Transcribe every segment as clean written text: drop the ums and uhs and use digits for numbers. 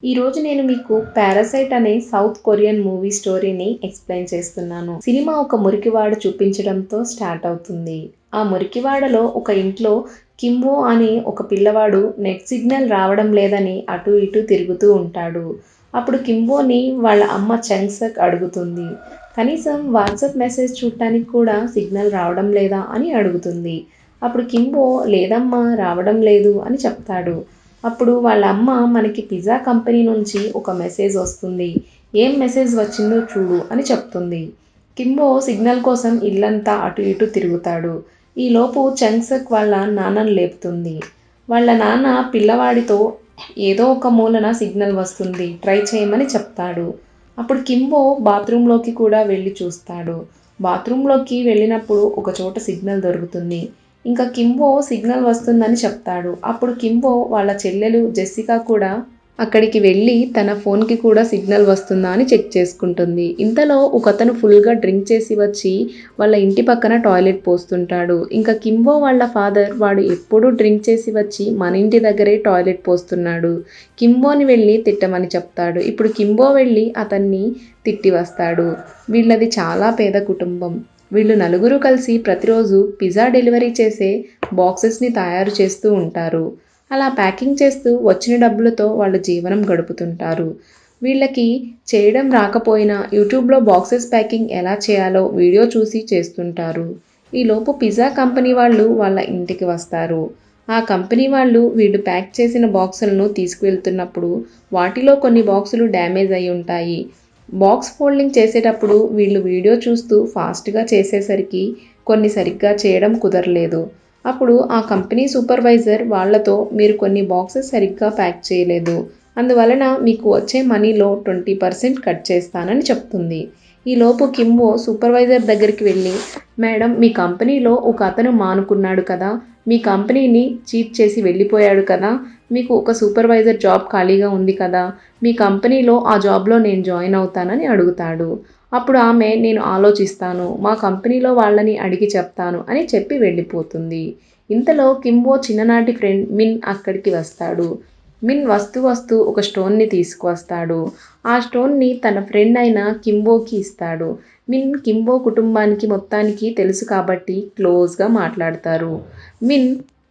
ఈరోజు నేను మీకు 'పారాసైట్' అనే సౌత్ కొరియన్ మూవీ స్టోరీని ఎక్స్‌ప్లెయిన్ చేస్తున్నాను. సినిమా ఒక మురికివాడ చూపించడంతో స్టార్ట్ అవుతుంది. ఆ మురికివాడలో ఒక ఇంట్లో కిమ్వో అనే ఒక పిల్లవాడు నెట్ సిగ్నల్ రావడం లేదని అటూ ఇటూ తిరుగుతూ ఉంటాడు. అప్పుడు కిమ్వోని వాళ్ళ అమ్మ చంగ్ సక్ అడుగుతుంది. కనీసం వాట్సాప్ మెసేజ్ చూడటానికి కూడా సిగ్నల్ రావడం లేదా అని అడుగుతుంది. అప్పుడు కిమ్వో లేదమ్మా రావడం లేదు అని చెప్తాడు. అప్పుడు వాళ్ళ అమ్మ మనకి పిజ్జా కంపెనీ నుంచి ఒక మెసేజ్ వస్తుంది. ఏం మెసేజ్ వచ్చిందో చూడు అని చెప్తుంది. కింబో సిగ్నల్ కోసం ఇల్లంతా అటు ఇటు తిరుగుతాడు. ఈలోపు చంగ్సక్ వాళ్ళ నాన్నను లేపుతుంది. వాళ్ళ నాన్న పిల్లవాడితో ఏదో ఒక మూలన సిగ్నల్ వస్తుంది, ట్రై చేయమని చెప్తాడు. అప్పుడు కింబో బాత్రూంలోకి కూడా వెళ్ళి చూస్తాడు. బాత్రూంలోకి వెళ్ళినప్పుడు ఒక చోట సిగ్నల్ దొరుకుతుంది. ఇంకా కింబో సిగ్నల్ వస్తుందని చెప్తాడు. అప్పుడు కింబో వాళ్ళ చెల్లెలు జెస్సికా కూడా అక్కడికి వెళ్ళి తన ఫోన్‌కి కూడా సిగ్నల్ వస్తుందా అని చెక్ చేసుకుంటుంది. ఇంతలో ఒకతను ఫుల్‌గా డ్రింక్ చేసి వచ్చి వాళ్ళ ఇంటి పక్కన టాయిలెట్ పోస్తుంటాడు. ఇంకా కింబో వాళ్ళ ఫాదర్ వాడు ఎప్పుడూ డ్రింక్ చేసి వచ్చి మన ఇంటి దగ్గరే టాయిలెట్ పోస్తున్నాడు. కింబోని వెళ్ళి తిట్టమని చెప్తాడు. ఇప్పుడు కింబో వెళ్ళి అతన్ని తిట్టి వస్తాడు. వీళ్ళది చాలా పేద కుటుంబం. వీళ్ళు నలుగురు కలిసి ప్రతిరోజు పిజ్జా డెలివరీ చేసే బాక్సెస్‌ని తయారు చేస్తూ ఉంటారు. అలా ప్యాకింగ్ చేస్తూ వచ్చిన డబ్బులతో వాళ్ళు జీవనం గడుపుతుంటారు. వీళ్ళకి చేయడం రాకపోయినా యూట్యూబ్‌లో బాక్సెస్ ప్యాకింగ్ ఎలా చేయాలో వీడియో చూసి చేస్తుంటారు. ఈలోపు పిజ్జా కంపెనీ వాళ్ళు వాళ్ళ ఇంటికి వస్తారు. ఆ కంపెనీ వాళ్ళు వీళ్ళు ప్యాక్ చేసిన బాక్సులను తీసుకువెళ్తున్నప్పుడు వాటిలో కొన్ని బాక్సులు డ్యామేజ్ అయి ఉంటాయి. బాక్స్ ఫోల్డింగ్ చేసేటప్పుడు వీళ్ళు వీడియో చూస్తూ ఫాస్ట్‌గా చేసేసరికి కొన్ని సరిగ్గా చేయడం కుదరలేదు. అప్పుడు ఆ కంపెనీ సూపర్వైజర్ వాళ్ళతో మీరు కొన్ని బాక్సెస్ సరిగ్గా ప్యాక్ చేయలేదు. అందువలన మీకు వచ్చే మనీలో 20% కట్ చేస్తానని చెప్తుంది. ఈలోపు కిమ్బో సూపర్వైజర్ దగ్గరికి వెళ్ళి మేడం మీ కంపెనీలో ఒక అతను మానుకున్నాడు కదా! మీ కంపెనీని చీట్ చేసి వెళ్ళిపోయాడు కదా! మీకు ఒక సూపర్వైజర్ జాబ్ ఖాళీగా ఉంది కదా! మీ కంపెనీలో ఆ జాబ్‌లో నేను జాయిన్ అవుతానని అడుగుతాడు. అప్పుడు ఆమె నేను ఆలోచిస్తాను. మా కంపెనీలో వాళ్ళని అడిగి చెప్తాను అని చెప్పి వెళ్ళిపోతుంది. ఇంతలో కింబో చిన్ననాటి ఫ్రెండ్ మిన్ అక్కడికి వస్తాడు. మిన్ వస్తూ వస్తూ ఒక స్టోన్‌ని తీసుకువస్తాడు. ఆ స్టోన్‌ని తన ఫ్రెండ్ అయిన కింబోకి ఇస్తాడు. మిన్ కింబో కుటుంబానికి మొత్తానికి తెలుసు కాబట్టి క్లోజ్‌గా మాట్లాడతారు. మిన్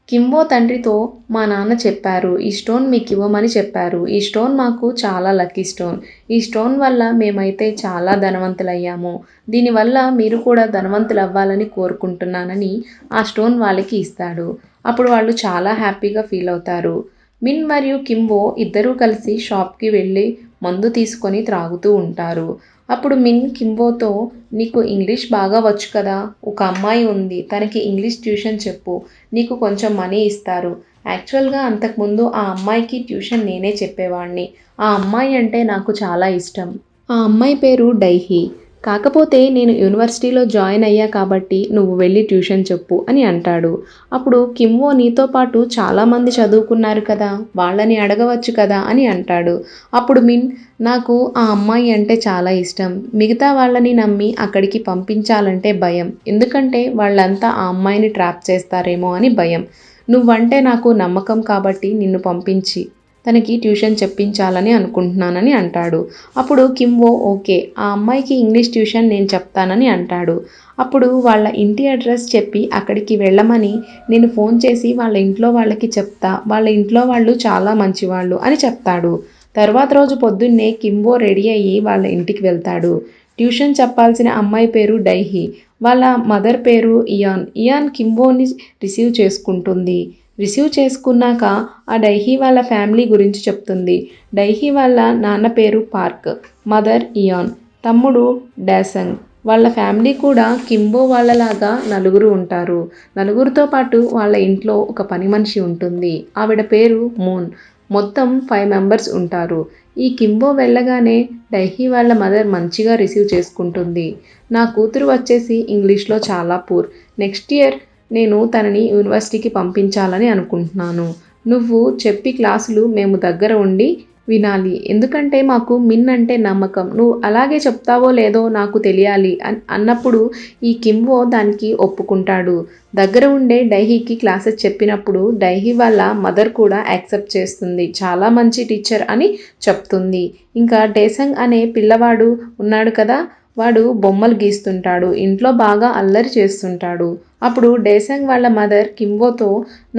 కింబో తండ్రితో మా నాన్న చెప్పారు. ఈ స్టోన్ మీకివ్వమని చెప్పారు. ఈ స్టోన్ మాకు చాలా లక్కీ స్టోన్. ఈ స్టోన్ వల్ల మేమైతే చాలా ధనవంతులయ్యాము. దీనివల్ల మీరు కూడా ధనవంతులవ్వాలని కోరుకుంటున్నానని ఆ స్టోన్ వాళ్ళకి ఇస్తాడు. అప్పుడు వాళ్ళు చాలా హ్యాపీగా ఫీల్ అవుతారు. మిన్ మరియు కింబో ఇద్దరూ కలిసి షాప్‌కి వెళ్ళి మందు తీసుకొని త్రాగుతూ ఉంటారు. అప్పుడు మిన్ కింబోతో నీకు ఇంగ్లీష్ బాగా వచ్చు కదా! ఒక అమ్మాయి ఉంది. తనకి ఇంగ్లీష్ ట్యూషన్ చెప్పు. నీకు కొంచెం మనీ ఇస్తారు. యాక్చువల్‌గా అంతకుముందు ఆ అమ్మాయికి ట్యూషన్ నేనే చెప్పేవాడిని. ఆ అమ్మాయి అంటే నాకు చాలా ఇష్టం. ఆ అమ్మాయి పేరు డైహీ. కాకపోతే నేను యూనివర్సిటీలో జాయిన్ అయ్యా కాబట్టి నువ్వు వెళ్ళి ట్యూషన్ చెప్పు అని అంటాడు. అప్పుడు కిమ్వో నీతో పాటు చాలామంది చదువుకున్నారు కదా! వాళ్ళని అడగవచ్చు కదా అని అంటాడు. అప్పుడు మిన్ నాకు ఆ అమ్మాయి అంటే చాలా ఇష్టం. మిగతా వాళ్ళని నమ్మి అక్కడికి పంపించాలంటే భయం. ఎందుకంటే వాళ్ళంతా ఆ అమ్మాయిని ట్రాప్ చేస్తారేమో అని భయం. నువ్వంటే నాకు నమ్మకం కాబట్టి నిన్ను పంపించి తనకి ట్యూషన్ చెప్పించాలని అనుకుంటున్నానని అంటాడు. అప్పుడు కిమ్వో ఓకే. ఆ అమ్మాయికి ఇంగ్లీష్ ట్యూషన్ నేను చెప్తానని అంటాడు. అప్పుడు వాళ్ళ ఇంటి అడ్రస్ చెప్పి అక్కడికి వెళ్ళమని నేను ఫోన్ చేసి వాళ్ళ ఇంట్లో వాళ్ళకి చెప్తా. వాళ్ళ ఇంట్లో వాళ్ళు చాలా మంచివాళ్ళు అని చెప్తాడు. తర్వాత రోజు పొద్దున్నే కిమ్వో రెడీ అయ్యి వాళ్ళ ఇంటికి వెళ్తాడు. ట్యూషన్ చెప్పాల్సిన అమ్మాయి పేరు డైహీ. వాళ్ళ మదర్ పేరు ఇయాన్. ఇయాన్ కిమ్వోని రిసీవ్ చేసుకుంటుంది. రిసీవ్ చేసుకున్నాక ఆ డైహీ వాళ్ళ ఫ్యామిలీ గురించి చెప్తుంది. డైహీ వాళ్ళ నాన్న పేరు పార్క్, మదర్ ఇయాన్, తమ్ముడు డాసంగ్. వాళ్ళ ఫ్యామిలీ కూడా కింబో వాళ్ళలాగా నలుగురు ఉంటారు. నలుగురితో పాటు వాళ్ళ ఇంట్లో ఒక పని మనిషి ఉంటుంది. ఆవిడ పేరు మూన్. మొత్తం 5 మెంబర్స్ ఉంటారు. ఈ కింబో వెళ్ళగానే డైహీ వాళ్ళ మదర్ మంచిగా రిసీవ్ చేసుకుంటుంది. నా కూతురు వచ్చేసి ఇంగ్లీష్లో చాలా పూర్. నెక్స్ట్ ఇయర్ నేను తనని యూనివర్సిటీకి పంపించాలని అనుకుంటున్నాను. నువ్వు చెప్పి క్లాసులు మేము దగ్గర ఉండి వినాలి. ఎందుకంటే మాకు మిన్ అంటే నమ్మకం. నువ్వు అలాగే చెప్తావో లేదో నాకు తెలియాలి అన్నప్పుడు ఈ కింవో దానికి ఒప్పుకుంటాడు. దగ్గర ఉండే డైహీకి క్లాసెస్ చెప్పినప్పుడు డైహీ వాళ్ళ మదర్ కూడా యాక్సెప్ట్ చేస్తుంది. చాలా మంచి టీచర్ అని చెప్తుంది. ఇంకా డేసంగ్ అనే పిల్లవాడు ఉన్నాడు కదా, వాడు బొమ్మలు గీస్తుంటాడు. ఇంట్లో బాగా అల్లరి చేస్తుంటాడు. అప్పుడు డేసంగ్ వాళ్ళ మదర్ కింవోతో,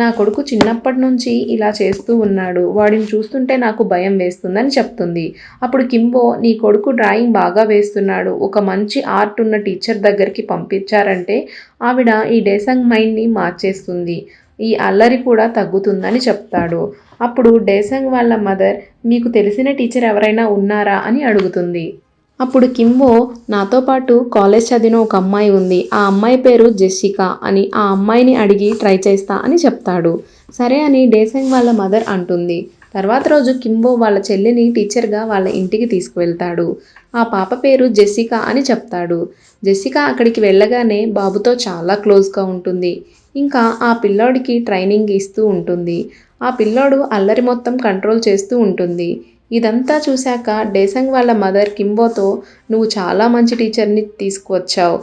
నా కొడుకు చిన్నప్పటి నుంచి ఇలా చేస్తూ ఉన్నాడు. వాడిని చూస్తుంటే నాకు భయం వేస్తుందని చెప్తుంది. అప్పుడు కింవో, నీ కొడుకు డ్రాయింగ్ బాగా వేస్తున్నాడు. ఒక మంచి ఆర్ట్ ఉన్న టీచర్ దగ్గరికి పంపించారంటే ఆవిడ ఈ డేసంగ్ మైండ్ని మార్చేస్తుంది. ఈ అల్లరి కూడా తగ్గుతుందని చెప్తాడు. అప్పుడు డేసంగ్ వాళ్ళ మదర్, మీకు తెలిసిన టీచర్ ఎవరైనా ఉన్నారా అని అడుగుతుంది. అప్పుడు కింవో, నాతో పాటు కాలేజ్ చదివిన ఒక అమ్మాయి ఉంది. ఆ అమ్మాయి పేరు జెస్సికా అని, ఆ అమ్మాయిని అడిగి ట్రై చేస్తా అని చెప్తాడు. సరే అని డేసంగ్ వాళ్ళ మదర్ అంటుంది. తర్వాత రోజు కింవో వాళ్ళ చెల్లిని టీచర్గా వాళ్ళ ఇంటికి తీసుకువెళ్తాడు. ఆ పాప పేరు జెస్సికా అని చెప్తాడు. జెస్సికా అక్కడికి వెళ్ళగానే బాబుతో చాలా క్లోజ్గా ఉంటుంది. ఇంకా ఆ పిల్లోడికి ట్రైనింగ్ ఇస్తూ ఉంటుంది. ఆ పిల్లోడు అల్లరి మొత్తం కంట్రోల్ చేస్తూ ఉంటుంది. ఇదంతా చూశాక డేసంగ్ వాళ్ళ మదర్ కింవోతో, నువ్వు చాలా మంచి టీచర్ని తీసుకువచ్చావు.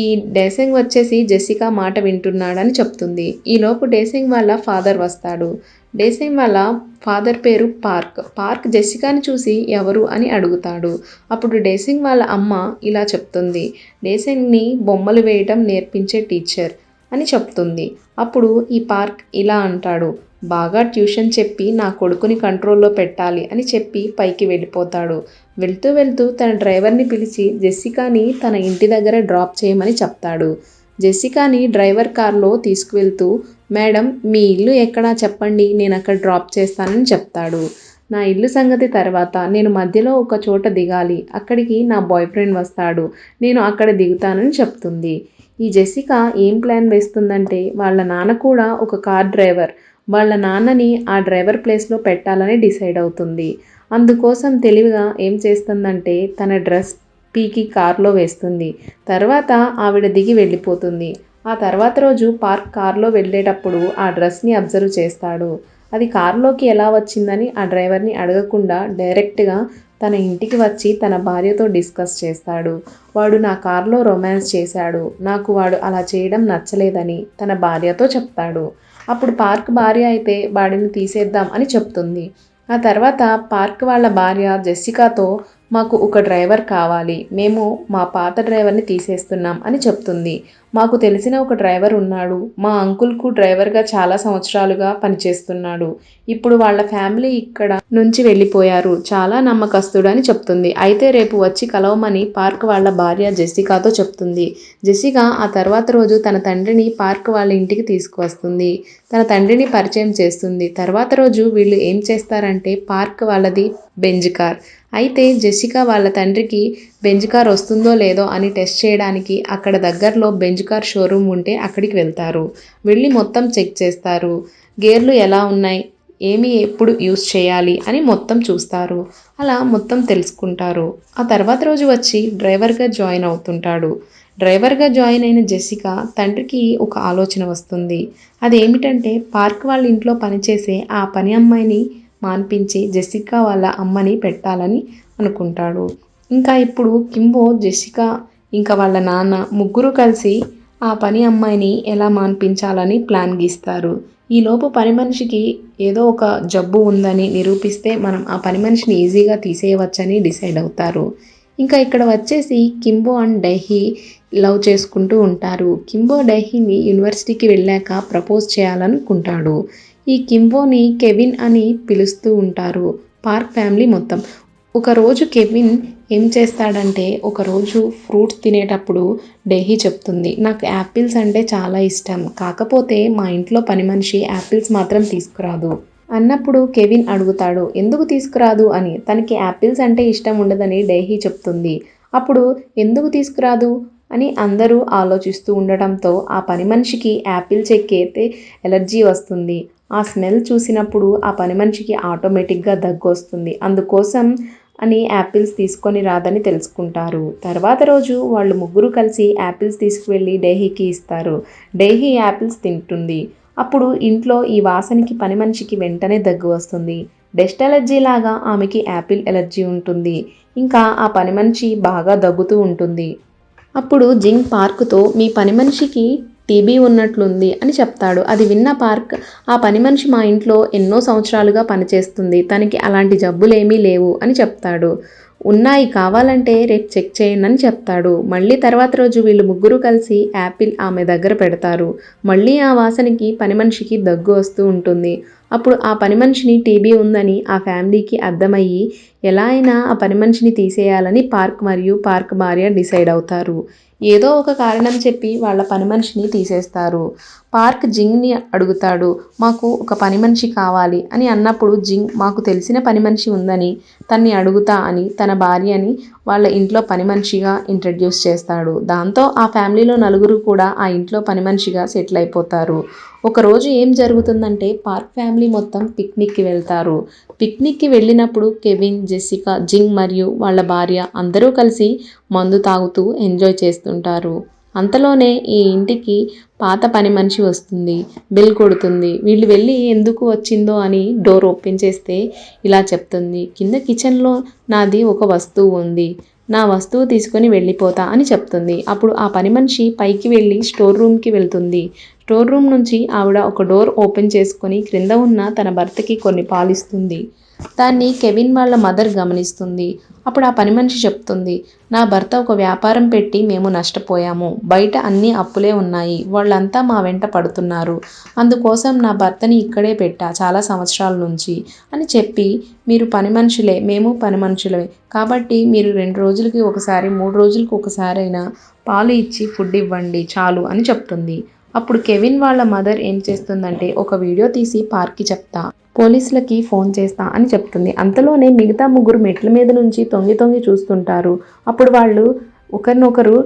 ఈ డేసంగ్ వచ్చేసి జెస్సికా మాట వింటున్నాడని చెప్తుంది. ఈలోపు డేసంగ్ వాళ్ళ ఫాదర్ వస్తాడు. డేసంగ్ వాళ్ళ ఫాదర్ పేరు పార్క్. పార్క్ జెస్సికాని చూసి ఎవరు అని అడుగుతాడు. అప్పుడు డేసంగ్ వాళ్ళ అమ్మ ఇలా చెప్తుంది, డేసంగ్ని బొమ్మలు వేయటం నేర్పించే టీచర్ అని చెప్తుంది. అప్పుడు ఈ పార్క్ ఇలా అంటాడు, బాగా ట్యూషన్ చెప్పి నా కొడుకుని కంట్రోల్లో పెట్టాలి అని చెప్పి పైకి వెళ్ళిపోతాడు. వెళ్తూ వెళ్తూ తన డ్రైవర్ని పిలిచి జెస్సికాని తన ఇంటి దగ్గర డ్రాప్ చేయమని చెప్తాడు. జెస్సికాని డ్రైవర్ కార్లో తీసుకువెళ్తూ, మేడం మీ ఇల్లు ఎక్కడా చెప్పండి, నేను అక్కడ డ్రాప్ చేస్తానని చెప్తాడు. నా ఇల్లు సంగతి తర్వాత, నేను మధ్యలో ఒక చోట దిగాలి, అక్కడికి నా బాయ్ ఫ్రెండ్ వస్తాడు, నేను అక్కడ దిగుతానని చెప్తుంది. ఈ జెస్సికా ఏం ప్లాన్ వేస్తుందంటే, వాళ్ళ నాన్న కూడా ఒక కార్ డ్రైవర్, వాళ్ళ నాన్నని ఆ డ్రైవర్ ప్లేస్లో పెట్టాలని డిసైడ్ అవుతుంది. అందుకోసం తెలివిగా ఏం చేస్తుందంటే తన డ్రెస్ పీకి కార్లో వేస్తుంది. తర్వాత ఆవిడ దిగి వెళ్ళిపోతుంది. ఆ తర్వాత రోజు పార్క్ కార్లో వెళ్ళేటప్పుడు ఆ డ్రెస్ని అబ్జర్వ్ చేస్తాడు. అది కార్లోకి ఎలా వచ్చిందని ఆ డ్రైవర్ని అడగకుండా డైరెక్ట్గా తన ఇంటికి వచ్చి తన భార్యతో డిస్కస్ చేస్తాడు. వాడు నా కార్లో రొమాన్స్ చేశాడు, నాకు వాడు అలా చేయడం నచ్చలేదని తన భార్యతో చెప్తాడు. అప్పుడు పార్క్ భార్య అయితే వాడిని తీసేద్దాం అని చెప్తుంది. ఆ తర్వాత పార్క్ వాళ్ళ భార్య జెస్సికాతో, మాకు ఒక డ్రైవర్ కావాలి, మేము మా పాత డ్రైవర్ని తీసేస్తున్నాం అని చెప్తుంది. మాకు తెలిసిన ఒక డ్రైవర్ ఉన్నాడు, మా అంకుల్కు డ్రైవర్గా చాలా సంవత్సరాలుగా పనిచేస్తున్నాడు. ఇప్పుడు వాళ్ళ ఫ్యామిలీ ఇక్కడ నుంచి వెళ్ళిపోయారు, చాలా నమ్మకస్తుడు అని చెప్తుంది. అయితే రేపు వచ్చి కలవమని పార్క్ వాళ్ళ భార్య జెస్సికాతో చెప్తుంది. జెస్సికా ఆ తర్వాత రోజు తన తండ్రిని పార్క్ వాళ్ళ ఇంటికి తీసుకువస్తుంది. తన తండ్రిని పరిచయం చేస్తుంది. తర్వాత రోజు వీళ్ళు ఏం చేస్తారంటే, పార్క్ వాళ్ళది బెంజ్ కార్. అయితే జెస్సికా వాళ్ళ తండ్రికి బెంజ్ కార్ వస్తుందో లేదో అని టెస్ట్ చేయడానికి అక్కడ దగ్గరలో బెంజ్ కార్ షోరూమ్ ఉంటే అక్కడికి వెళ్తారు. వెళ్ళి మొత్తం చెక్ చేస్తారు. గేర్లు ఎలా ఉన్నాయి, ఏమి ఎప్పుడు యూస్ చేయాలి అని మొత్తం చూస్తారు. అలా మొత్తం తెలుసుకుంటారు. ఆ తర్వాత రోజు వచ్చి డ్రైవర్గా జాయిన్ అవుతుంటాడు. డ్రైవర్గా జాయిన్ అయిన జెస్సికా తండ్రికి ఒక ఆలోచన వస్తుంది. అదేమిటంటే, పార్క్ వాళ్ళ ఇంట్లో పనిచేసే ఆ పని అమ్మాయిని మాన్పించి జెస్సికా వాళ్ళ అమ్మని పెట్టాలని అనుకుంటాడు. ఇంకా ఇప్పుడు కింవో, జెస్సికా ఇంకా వాళ్ళ నాన్న ముగ్గురు కలిసి ఆ పని అమ్మాయిని ఎలా మాన్పించాలని ప్లాన్ గీస్తారు. ఈలోపు పని మనిషికి ఏదో ఒక జబ్బు ఉందని నిరూపిస్తే మనం ఆ పని మనిషిని ఈజీగా తీసేయవచ్చని డిసైడ్ అవుతారు. ఇంకా ఇక్కడ వచ్చేసి కింవో అండ్ డైహీ లవ్ చేసుకుంటూ ఉంటారు. కింవో డైహీని యూనివర్సిటీకి వెళ్ళాక ప్రపోజ్ చేయాలనుకుంటాడు. ఈ కింవోని కెవిన్ అని పిలుస్తూ ఉంటారు పార్క్ ఫ్యామిలీ మొత్తం. ఒకరోజు కెవిన్ ఏం చేస్తాడంటే, ఒకరోజు ఫ్రూట్స్ తినేటప్పుడు డైహీ చెప్తుంది, నాకు యాపిల్స్ అంటే చాలా ఇష్టం, కాకపోతే మా ఇంట్లో పని మనిషి యాపిల్స్ మాత్రం తీసుకురాదు అన్నప్పుడు కెవిన్ అడుగుతాడు, ఎందుకు తీసుకురాదు అని. తనకి యాపిల్స్ అంటే ఇష్టం ఉండదని డైహీ చెప్తుంది. అప్పుడు ఎందుకు తీసుకురాదు అని అందరూ ఆలోచిస్తూ ఉండటంతో ఆ పని మనిషికి యాపిల్స్ ఎక్కితే ఎలర్జీ వస్తుంది. ఆ స్మెల్ చూసినప్పుడు ఆ పని మనిషికి ఆటోమేటిక్గా దగ్గు వస్తుంది. అందుకోసం అని యాపిల్స్ తీసుకొని రాదని తెలుసుకుంటారు. తర్వాత రోజు వాళ్ళు ముగ్గురు కలిసి యాపిల్స్ తీసుకువెళ్ళి డైహీకి ఇస్తారు. డైహీ యాపిల్స్ తింటుంది. అప్పుడు ఇంట్లో ఈ వాసనకి పని మనిషికి వెంటనే దగ్గు వస్తుంది. డస్ట్ ఎలర్జీ లాగా ఆమెకి యాపిల్ ఎలర్జీ ఉంటుంది. ఇంకా ఆ పని మనిషి బాగా దగ్గుతూ ఉంటుంది. అప్పుడు జింగ్ పార్క్తో మీ పని మనిషికి టీబీ ఉన్నట్లుంది అని చెప్తాడు. అది విన్న పార్క్, ఆ పని మనిషి మా ఇంట్లో ఎన్నో సంవత్సరాలుగా పనిచేస్తుంది, తనకి అలాంటి జబ్బులేమీ లేవు అని చెప్తాడు. ఉన్నాయి, కావాలంటే రేపు చెక్ చేయండి అని చెప్తాడు. మళ్ళీ తర్వాత రోజు వీళ్ళు ముగ్గురు కలిసి యాపిల్ ఆమె దగ్గర పెడతారు. మళ్ళీ ఆ వాసనకి పని మనిషికి దగ్గు వస్తూ ఉంటుంది. అప్పుడు ఆ పని మనిషిని టీబీ ఉందని ఆ ఫ్యామిలీకి అర్థమయ్యి ఎలా అయినా ఆ పని మనిషిని తీసేయాలని పార్క్ మరియు పార్క్ భార్య డిసైడ్ అవుతారు. ఏదో ఒక కారణం చెప్పి వాళ్ళ పని మనిషిని తీసేస్తారు. పార్క్ జింగ్ని అడుగుతాడు, మాకు ఒక పని మనిషి కావాలి అని అన్నప్పుడు జింగ్ మాకు తెలిసిన పని మనిషి ఉందని తన్ని అడుగుతా అని తన భార్యని వాళ్ళ ఇంట్లో పని మనిషిగా ఇంట్రడ్యూస్ చేస్తాడు. దాంతో ఆ ఫ్యామిలీలో నలుగురు కూడా ఆ ఇంట్లో పని మనిషిగా సెటిల్ అయిపోతారు. ఒకరోజు ఏం జరుగుతుందంటే పార్క్ ఫ్యామిలీ మొత్తం పిక్నిక్కి వెళ్తారు. పిక్నిక్కి వెళ్ళినప్పుడు కెవిన్, జెసికా, జింగ్ మరియు వాళ్ళ భార్య అందరూ కలిసి మందు తాగుతూ ఎంజాయ్ చేస్తుంటారు. అంతలోనే ఈ ఇంటికి పాత పని మనిషి వస్తుంది. బెల్ కొడుతుంది. వీళ్ళు వెళ్ళి ఎందుకు వచ్చిందో అని డోర్ ఓపెన్ చేస్తే ఇలా చెప్తుంది, కింద కిచెన్లో నాది ఒక వస్తువు ఉంది, నా వస్తువు తీసుకొని వెళ్ళిపోతా అని చెప్తుంది. అప్పుడు ఆ పని మనిషి పైకి వెళ్ళి స్టోర్ రూమ్కి వెళ్తుంది. స్టోర్ రూమ్ నుంచి ఆవిడ ఒక డోర్ ఓపెన్ చేసుకొని క్రింద ఉన్న తన భర్తకి కొన్ని పాలిస్తుంది. దాన్ని కెవిన్ వాళ్ళ మదర్ గమనిస్తుంది. అప్పుడు ఆ పని మనిషి చెప్తుంది, నా భర్త ఒక వ్యాపారం పెట్టి మేము నష్టపోయాము, బయట అన్ని అప్పులే ఉన్నాయి, వాళ్ళంతా మా వెంట పడుతున్నారు, అందుకోసం నా భర్తని ఇక్కడే పెట్టా చాలా సంవత్సరాల నుంచి అని చెప్పి, మీరు పని మనుషులే, మేము పని మనుషులే, కాబట్టి మీరు 2 రోజులకి ఒకసారి 3 రోజులకి ఒకసారి అయినా పాలు ఇచ్చి ఫుడ్ ఇవ్వండి చాలు అని చెప్తుంది. అప్పుడు కెవిన్ వాళ్ళ మదర్ ఏం చేస్తుందంటే ఒక వీడియో తీసి పార్క్కి చెప్తా, పోలీసులకి ఫోన్ చేస్తా అని చెప్తుంది. అంతలోనే మిగతా ముగ్గురు మెట్ల మీద నుంచి తొంగి తొంగి చూస్తుంటారు. అప్పుడు వాళ్ళు ఒకరినొకరు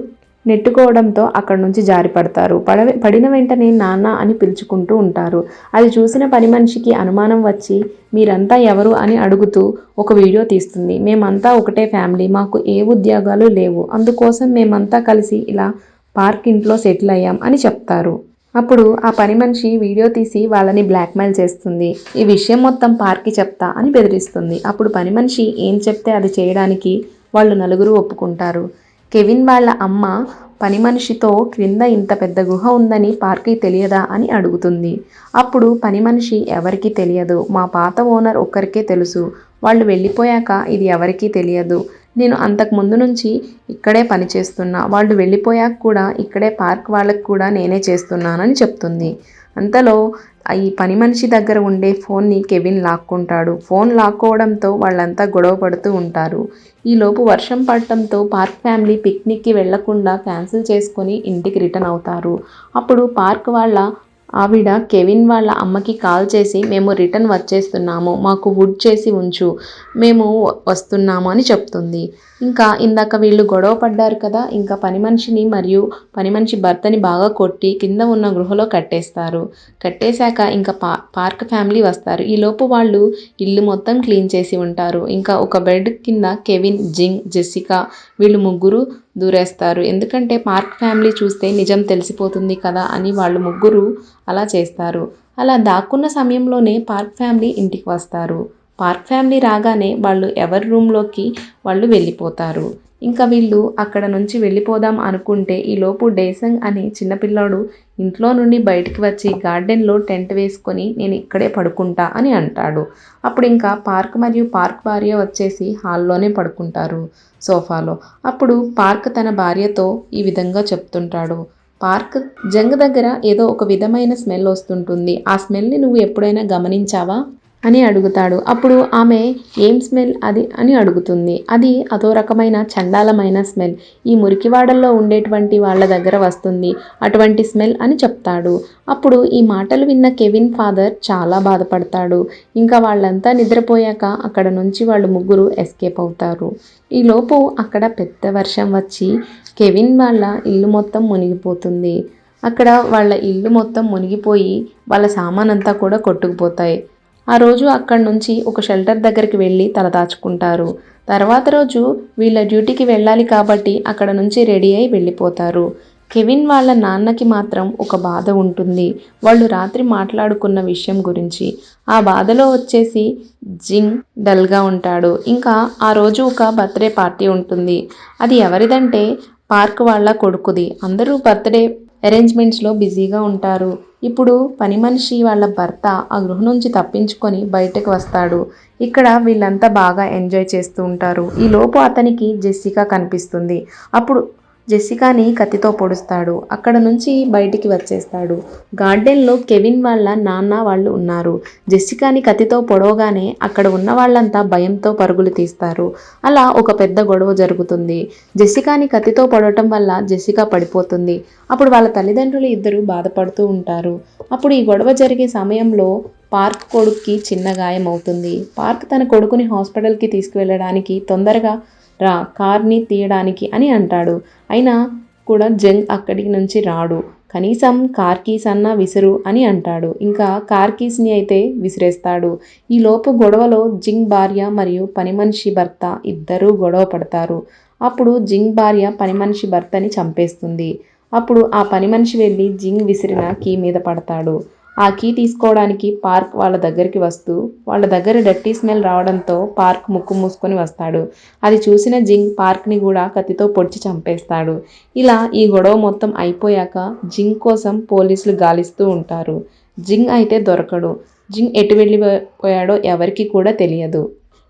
నెట్టుకోవడంతో అక్కడి నుంచి జారి పడతారు. పడిన వెంటనే నాన్న అని పిలుచుకుంటూ ఉంటారు. అది చూసిన పని మనిషికి అనుమానం వచ్చి మీరంతా ఎవరు అని అడుగుతూ ఒక వీడియో తీస్తుంది. మేమంతా ఒకటే ఫ్యామిలీ, మాకు ఏ ఉద్యోగాలు లేవు, అందుకోసం మేమంతా కలిసి ఇలా పార్క్ ఇంట్లో సెటిల్ అయ్యాం అని చెప్తారు. అప్పుడు ఆ పని మనిషి వీడియో తీసి వాళ్ళని బ్లాక్మెయిల్ చేస్తుంది. ఈ విషయం మొత్తం పార్క్కి చెప్తా అని బెదిరిస్తుంది. అప్పుడు పని మనిషి ఏం చెప్తే అది చేయడానికి వాళ్ళు నలుగురు ఒప్పుకుంటారు. కెవిన్ వాళ్ళ అమ్మ పని మనిషితో క్రింద ఇంత పెద్ద గుహ ఉందని పార్క్కి తెలియదా అని అడుగుతుంది. అప్పుడు పని మనిషి ఎవరికీ తెలియదు, మా పాత ఓనర్ ఒక్కరికే తెలుసు, వాళ్ళు వెళ్ళిపోయాక ఇది ఎవరికీ తెలియదు, నేను అంతకు ముందు నుంచి ఇక్కడే పనిచేస్తున్నా, వాళ్ళు వెళ్ళిపోయాక కూడా ఇక్కడే పార్క్ వాళ్ళకు కూడా నేనే చేస్తున్నానని చెప్తుంది. అంతలో ఈ పని మనిషి దగ్గర ఉండే ఫోన్ని కెవిన్ లాక్కుంటాడు. ఫోన్ లాక్కోవడంతో వాళ్ళంతా గొడవ పడుతూ ఉంటారు. ఈలోపు వర్షం పడటంతో పార్క్ ఫ్యామిలీ పిక్నిక్కి వెళ్లకుండా క్యాన్సిల్ చేసుకొని ఇంటికి రిటర్న్ అవుతారు. అప్పుడు పార్క్ వాళ్ళ ఆవిడ కెవిన్ వాళ్ళ అమ్మకి కాల్ చేసి మేము రిటర్న్ వచ్చేస్తున్నాము, మాకు వుడ్ చేసి ఉంచు, మేము వస్తున్నాము అని చెప్తుంది. ఇంకా ఇందాక వీళ్ళు గొడవ పడ్డారు కదా, ఇంకా పని మనిషిని మరియు పని మనిషి భర్తని బాగా కొట్టి కింద ఉన్న గృహలో కట్టేస్తారు. కట్టేశాక ఇంకా పార్క్ ఫ్యామిలీ వస్తారు. ఈలోపు వాళ్ళు ఇల్లు మొత్తం క్లీన్ చేసి ఉంటారు. ఇంకా ఒక బెడ్ కింద కెవిన్, జింగ్, జెసికా వీళ్ళు ముగ్గురు దూరేస్తారు. ఎందుకంటే పార్క్ ఫ్యామిలీ చూస్తే నిజం తెలిసిపోతుంది కదా అని వాళ్ళు ముగ్గురు అలా చేస్తారు. అలా దాక్కున్న సమయంలోనే పార్క్ ఫ్యామిలీ ఇంటికి వస్తారు. పార్క్ ఫ్యామిలీ రాగానే వాళ్ళు ఎవరి రూమ్లోకి వాళ్ళు వెళ్ళిపోతారు. ఇంకా వీళ్ళు అక్కడ నుంచి వెళ్ళిపోదాం అనుకుంటే ఈలోపు డేసంగ్ అనే చిన్నపిల్లాడు ఇంట్లో నుండి బయటికి వచ్చి గార్డెన్లో టెంట్ వేసుకొని నేను ఇక్కడే పడుకుంటా అని అంటాడు. అప్పుడు ఇంకా పార్క్ మరియు పార్క్ భార్య వచ్చేసి హాల్లోనే పడుకుంటారు సోఫాలో. అప్పుడు పార్క్ తన భార్యతో ఈ విధంగా చెప్తుంటాడు, పార్క్ జంగ్ దగ్గర ఏదో ఒక విధమైన స్మెల్ వస్తుంటుంది, ఆ స్మెల్ని నువ్వు ఎప్పుడైనా గమనించావా అని అడుగుతాడు. అప్పుడు ఆమె ఏం స్మెల్ అది అని అడుగుతుంది. అది అదో రకమైన చండాలమైన స్మెల్, ఈ మురికివాడల్లో ఉండేటువంటి వాళ్ళ దగ్గర వస్తుంది అటువంటి స్మెల్ అని చెప్తాడు. అప్పుడు ఈ మాటలు విన్న కెవిన్ ఫాదర్ చాలా బాధపడతాడు. ఇంకా వాళ్ళంతా నిద్రపోయాక అక్కడ నుంచి వాళ్ళు ముగ్గురు ఎస్కేప్ అవుతారు. ఈలోపు అక్కడ పెద్ద వర్షం వచ్చి కెవిన్ వాళ్ళ ఇల్లు మొత్తం మునిగిపోతుంది. అక్కడ వాళ్ళ ఇల్లు మొత్తం మునిగిపోయి వాళ్ళ సామానంతా కూడా కొట్టుకుపోతాయి. ఆ రోజు అక్కడి నుంచి ఒక షెల్టర్ దగ్గరికి వెళ్ళి తలదాచుకుంటారు. తర్వాత రోజు వీళ్ళ డ్యూటీకి వెళ్ళాలి కాబట్టి అక్కడ నుంచి రెడీ అయి వెళ్ళిపోతారు. కెవిన్ వాళ్ళ నాన్నకి మాత్రం ఒక బాధ ఉంటుంది. వాళ్ళు రాత్రి మాట్లాడుకున్న విషయం గురించి. ఆ బాధలో వచ్చేసి జింగ్ డల్గా ఉంటాడు. ఇంకా ఆ రోజు ఒక బర్త్డే పార్టీ ఉంటుంది. అది ఎవరిదంటే పార్క్ వాళ్ళ కొడుకుది. అందరూ బర్త్డే అరేంజ్మెంట్స్లో బిజీగా ఉంటారు. ఇప్పుడు పని మనిషి వాళ్ళ భర్త ఆ గృహం నుంచి తప్పించుకొని బయటకు వస్తాడు. ఇక్కడ వీళ్ళంతా బాగా ఎంజాయ్ చేస్తూ ఉంటారు. ఈ లోపు అతనికి జెస్సికా కనిపిస్తుంది. అప్పుడు జెస్సికాని కత్తితో పొడుస్తాడు. అక్కడ నుంచి బయటికి వచ్చేస్తాడు. గార్డెన్లో కెవిన్ వాళ్ళ నాన్న వాళ్ళు ఉన్నారు. జెస్సికాని కత్తితో పొడవగానే అక్కడ ఉన్న వాళ్ళంతా భయంతో పరుగులు తీస్తారు. అలా ఒక పెద్ద గొడవ జరుగుతుంది. జెస్సికాని కత్తితో పొడవటం వల్ల జెస్సికా పడిపోతుంది. అప్పుడు వాళ్ళ తల్లిదండ్రులు ఇద్దరు బాధపడుతూ ఉంటారు. అప్పుడు ఈ గొడవ జరిగే సమయంలో పార్క్ కొడుక్కి చిన్న గాయం అవుతుంది. పార్క్ తన కొడుకుని హాస్పిటల్కి తీసుకువెళ్ళడానికి తొందరగా రా కార్ని తీయడానికి అని అంటాడు. అయినా కూడా జంగ్ అక్కడి నుంచి రాడు. కనీసం కార్ కీస్ అన్నా విసురు అని అంటాడు. ఇంకా కార్ కీస్ని అయితే విసిరేస్తాడు. ఈ లోపు గొడవలో జింగ్ భార్య మరియు పని మనిషి భర్త ఇద్దరూ గొడవ పడతారు. అప్పుడు జింగ్ భార్య పని మనిషి భర్తని చంపేస్తుంది. అప్పుడు ఆ పని మనిషి వెళ్ళి జింగ్ విసిరిన కీ మీద పడతాడు. ఆ కీ తీసుకోవడానికి పార్క్ వాళ్ళ దగ్గరికి వస్తూ వాళ్ళ దగ్గర డర్టీ స్మెల్ రావడంతో పార్క్ ముక్కు మూసుకొని వస్తాడు. అది చూసిన జింగ్ పార్క్ని కూడా కత్తితో పొడిచి చంపేస్తాడు. ఇలా ఈ గొడవ మొత్తం అయిపోయాక జింగ్ కోసం పోలీసులు గాలిస్తూ ఉంటారు. జింగ్ అయితే దొరకడు. జింగ్ ఎటు వెళ్ళిపోయాడో ఎవరికి కూడా తెలియదు.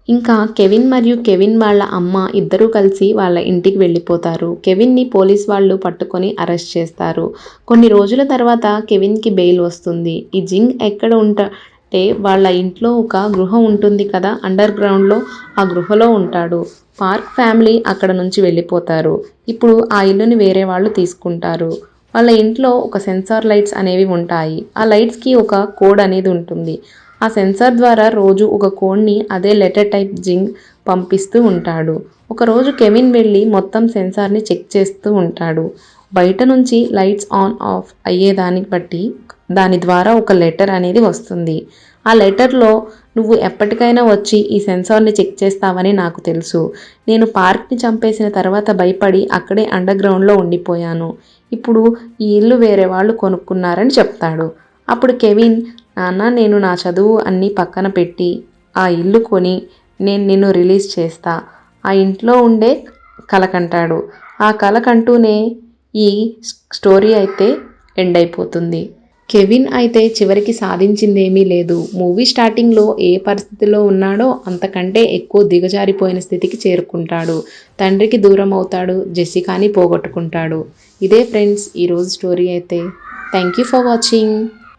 ఇంకా కెవిన్ మరియు కెవిన్ వాళ్ళ అమ్మ ఇద్దరూ కలిసి వాళ్ళ ఇంటికి వెళ్ళిపోతారు. కెవిన్ని పోలీస్ వాళ్ళు పట్టుకొని అరెస్ట్ చేస్తారు. కొన్ని రోజుల తర్వాత కెవిన్కి బెయిల్ వస్తుంది. ఈ జింగ్ ఎక్కడ ఉంటే వాళ్ళ ఇంట్లో ఒక గృహ ఉంటుంది కదా అండర్ గ్రౌండ్లో, ఆ గృహలో ఉంటాడు. పార్క్ ఫ్యామిలీ అక్కడ నుంచి వెళ్ళిపోతారు. ఇప్పుడు ఆ ఇల్లుని వేరే వాళ్ళు తీసుకుంటారు. వాళ్ళ ఇంట్లో ఒక సెన్సార్ లైట్స్ అనేవి ఉంటాయి. ఆ లైట్స్కి ఒక కోడ్ అనేది ఉంటుంది. ఆ సెన్సార్ ద్వారా రోజు ఒక కోడ్ని అదే లెటర్ టైప్ జింగ్ పంపిస్తూ ఉంటాడు. ఒకరోజు కెవిన్ వెళ్ళి మొత్తం సెన్సార్ని చెక్ చేస్తూ ఉంటాడు. బయట నుంచి లైట్స్ ఆన్ ఆఫ్ అయ్యేదాన్ని బట్టి దాని ద్వారా ఒక లెటర్ అనేది వస్తుంది. ఆ లెటర్లో నువ్వు ఎప్పటికైనా వచ్చి ఈ సెన్సార్ని చెక్ చేస్తావని నాకు తెలుసు. నేను పార్క్ని చంపేసిన తర్వాత భయపడి అక్కడే అండర్ గ్రౌండ్లో ఉండిపోయాను. ఇప్పుడు ఈ ఇల్లు వేరే వాళ్ళు కొనుక్కున్నారని చెప్తాడు. అప్పుడు కెవిన్, నాన్న, నేను నా చదువు అన్నీ పక్కన పెట్టి ఆ ఇల్లు కొని నేను నిన్ను రిలీజ్ చేస్తా, ఆ ఇంట్లో ఉండే కలకంటాడు. ఆ కలకంటూనే ఈ స్టోరీ అయితే ఎండ్ అయిపోతుంది. కెవిన్ అయితే చివరికి సాధించిందేమీ లేదు. మూవీ స్టార్టింగ్లో ఏ పరిస్థితిలో ఉన్నాడో అంతకంటే ఎక్కువ దిగజారిపోయిన స్థితికి చేరుకుంటాడు. తండ్రికి దూరం అవుతాడు. జెస్సికాని పోగొట్టుకుంటాడు. ఇదే ఫ్రెండ్స్ ఈరోజు స్టోరీ అయితే. Thank you for watching.